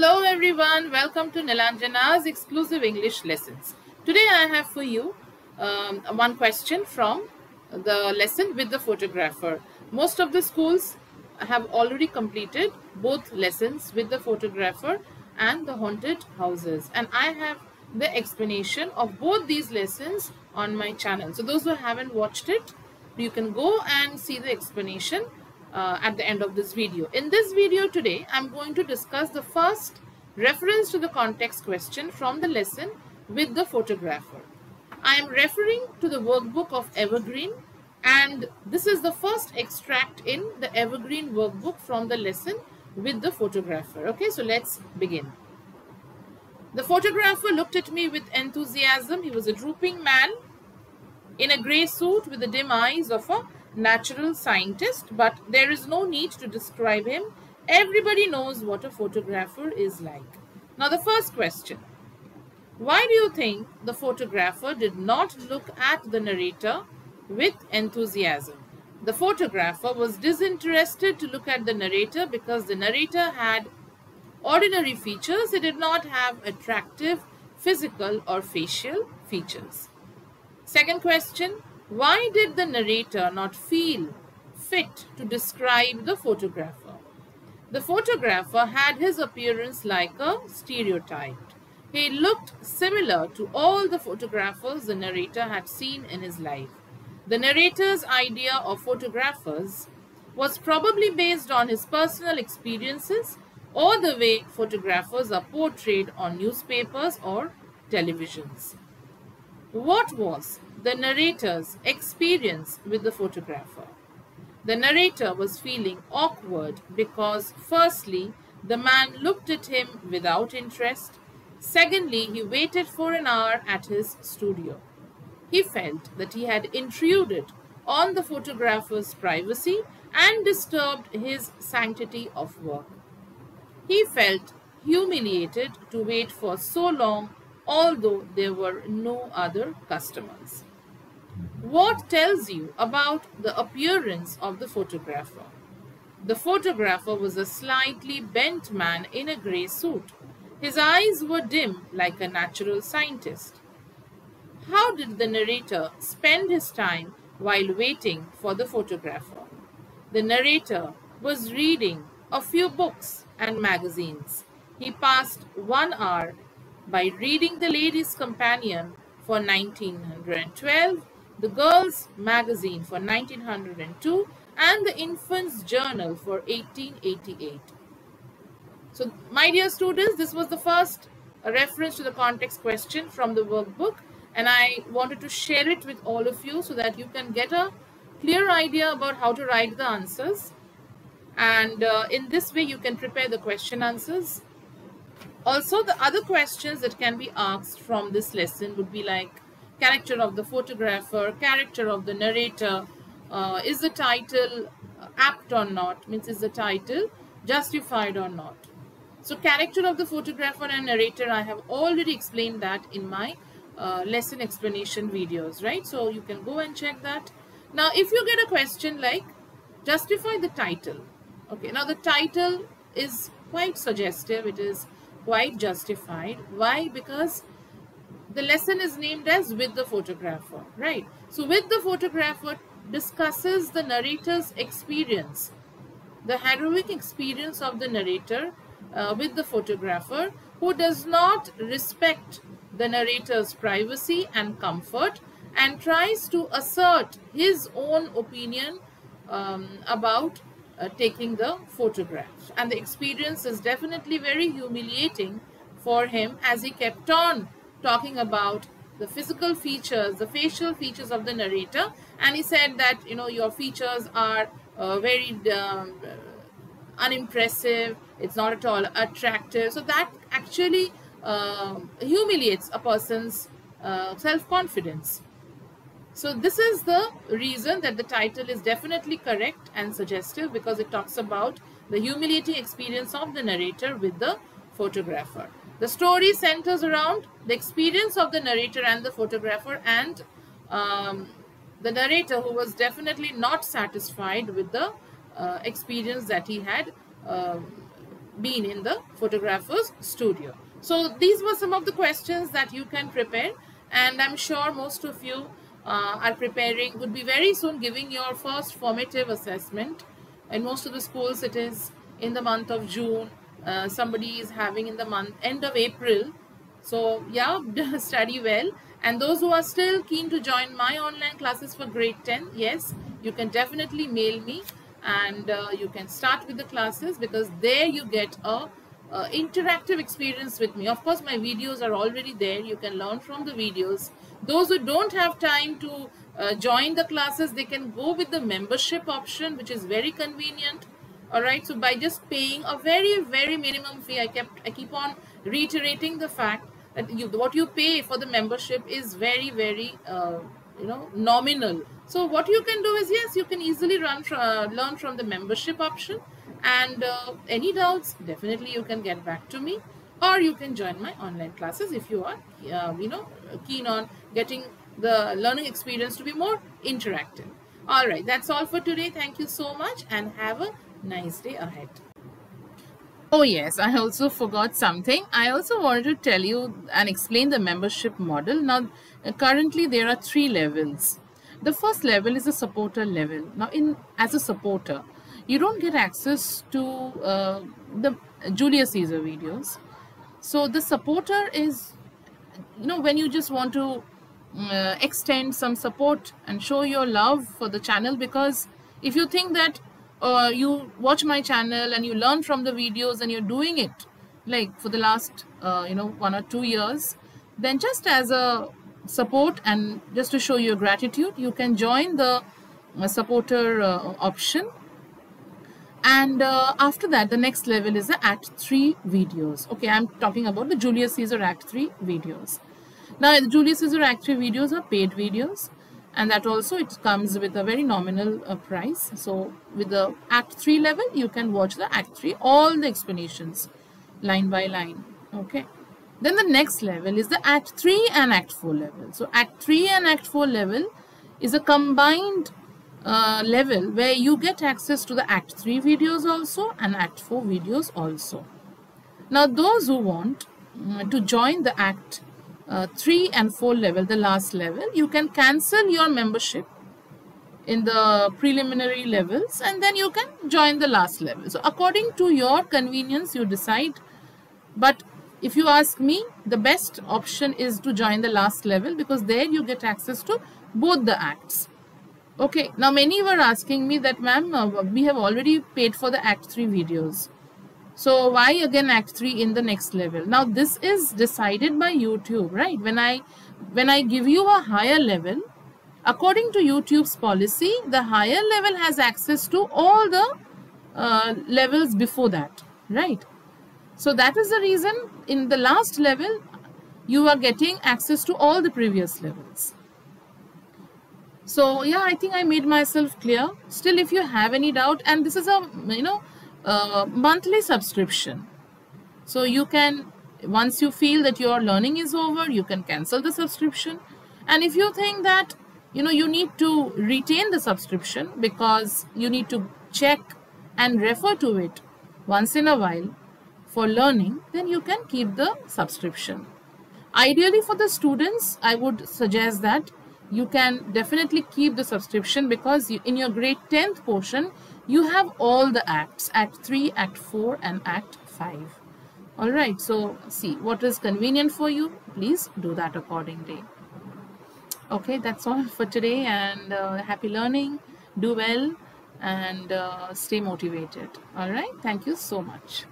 Hello everyone, welcome to Nilanjana's exclusive English lessons. Today I have for you one question from the lesson with the photographer. Most of the schools have already completed both lessons with the photographer and the haunted houses, and I have the explanation of both these lessons on my channel. So those who haven't watched it, you can go and see the explanation at the end of this video. In this video today, I'm going to discuss the first reference to the context question from the lesson with the photographer. I am referring to the workbook of Evergreen, and this is the first extract in the Evergreen workbook from the lesson with the photographer. Okay, so let's begin. The photographer looked at me with enthusiasm. He was a drooping man in a grey suit with the dim eyes of a natural scientist, but there is no need to describe him. Everybody knows what a photographer is like. Now the first question: why do you think the photographer did not look at the narrator with enthusiasm? The photographer was disinterested to look at the narrator because the narrator had ordinary features. He did not have attractive physical or facial features. Second question: why did the narrator not feel fit to describe the photographer? The photographer had his appearance like a stereotype. He looked similar to all the photographers the narrator had seen in his life. The narrator's idea of photographers was probably based on his personal experiences or the way photographers are portrayed on newspapers or televisions. What was the narrator's experience with the photographer? The narrator was feeling awkward because, firstly, the man looked at him without interest. Secondly, he waited for an hour at his studio. He felt that he had intruded on the photographer's privacy and disturbed his sanctity of work. He felt humiliated to wait for so long, although there were no other customers. What tells you about the appearance of the photographer? The photographer was a slightly bent man in a grey suit. His eyes were dim like a natural scientist. How did the narrator spend his time while waiting for the photographer? The narrator was reading a few books and magazines. He passed 1 hour by reading the Ladies' Companion for 1912, the Girls' Magazine for 1902, and the Infants' Journal for 1888. So, my dear students, this was the first reference to the context question from the workbook, and I wanted to share it with all of you so that you can get a clear idea about how to write the answers, and in this way you can prepare the question answers. Also, the other questions that can be asked from this lesson would be like character of the photographer, character of the narrator, is the title apt or not, means is the title justified or not. So character of the photographer and narrator, I have already explained that in my lesson explanation videos, right? So you can go and check that. Now if you get a question like justify the title, okay, now the title is quite suggestive, it is quite justified. Why? Because the lesson is named as with the photographer, right? So with the photographer discusses the narrator's experience, the heroic experience of the narrator with the photographer, who does not respect the narrator's privacy and comfort and tries to assert his own opinion about taking the photographs. And the experience is definitely very humiliating for him, as he kept on talking about the physical features, the facial features of the narrator, and he said that, you know, your features are very unimpressive, it's not at all attractive. So that actually humiliates a person's self-confidence. So this is the reason that the title is definitely correct and suggestive, because it talks about the humiliating experience of the narrator with the photographer. The story centers around the experience of the narrator and the photographer, and the narrator, who was definitely not satisfied with the experience that he had been in the photographer's studio. So these were some of the questions that you can prepare, and I'm sure most of you are preparing, would be very soon giving your first formative assessment. In most of the schools it is in the month of June, somebody is having in the end of April. So yeah, study well. And those who are still keen to join my online classes for grade 10, yes, you can definitely mail me, and you can start with the classes, because there you get a interactive experience with me. Of course, my videos are already there. You can learn from the videos. Those who don't have time to join the classes, they can go with the membership option, which is very convenient. All right, so by just paying a very minimum fee, I keep on reiterating the fact that what you pay for the membership is very nominal. So what you can do is, yes, you can easily learn from the membership option, and any doubts, definitely you can get back to me, or you can join my online classes if you are keen on getting the learning experience to be more interactive. All right, that's all for today. Thank you so much, and have a nice day ahead. Oh yes, I also forgot something. I also wanted to tell you and explain the membership model. Now, currently there are 3 levels. The first level is a supporter level. Now, as a supporter, you don't get access to the Julius Caesar videos. So the supporter is, when you just want to extend some support and show your love for the channel, because if you think that you watch my channel and you learn from the videos and you're doing it like for the last 1 or 2 years, then just as a support and just to show your gratitude, you can join the supporter option. And after that, the next level is the Act 3 videos. Okay, I'm talking about the Julius Caesar Act 3 videos. Now, the Julius Caesar Act 3 videos are paid videos, and that also it comes with a very nominal price. So with the Act 3 level, you can watch the Act 3, all the explanations line by line. Okay. Then the next level is the Act 3 and Act 4 level. So Act 3 and Act 4 level is a combined level where you get access to the Act 3 videos also and Act 4 videos also. Now those who want to join the Act 3 and 4 level, the last level, you can cancel your membership in the preliminary levels and then you can join the last level. So according to your convenience, you decide. But if you ask me, the best option is to join the last level, because there you get access to both the acts. Okay, now many were asking me that, ma'am, we have already paid for the Act 3 videos. So why again Act 3 in the next level? Now this is decided by YouTube, right? When I give you a higher level, according to YouTube's policy, the higher level has access to all the levels before that, right? So that is the reason in the last level, you are getting access to all the previous levels. So yeah, I think I made myself clear. Still, if you have any doubt, and this is a, monthly subscription. So you can, once you feel that your learning is over, you can cancel the subscription. And if you think that, you need to retain the subscription because you need to check and refer to it once in a while for learning, then you can keep the subscription. Ideally for the students, I would suggest that you can definitely keep the subscription, because in your grade 10th portion, you have all the acts, Act 3, Act 4 and Act 5. All right, so see what is convenient for you. Please do that accordingly. Okay, that's all for today, and happy learning. Do well and stay motivated. All right, thank you so much.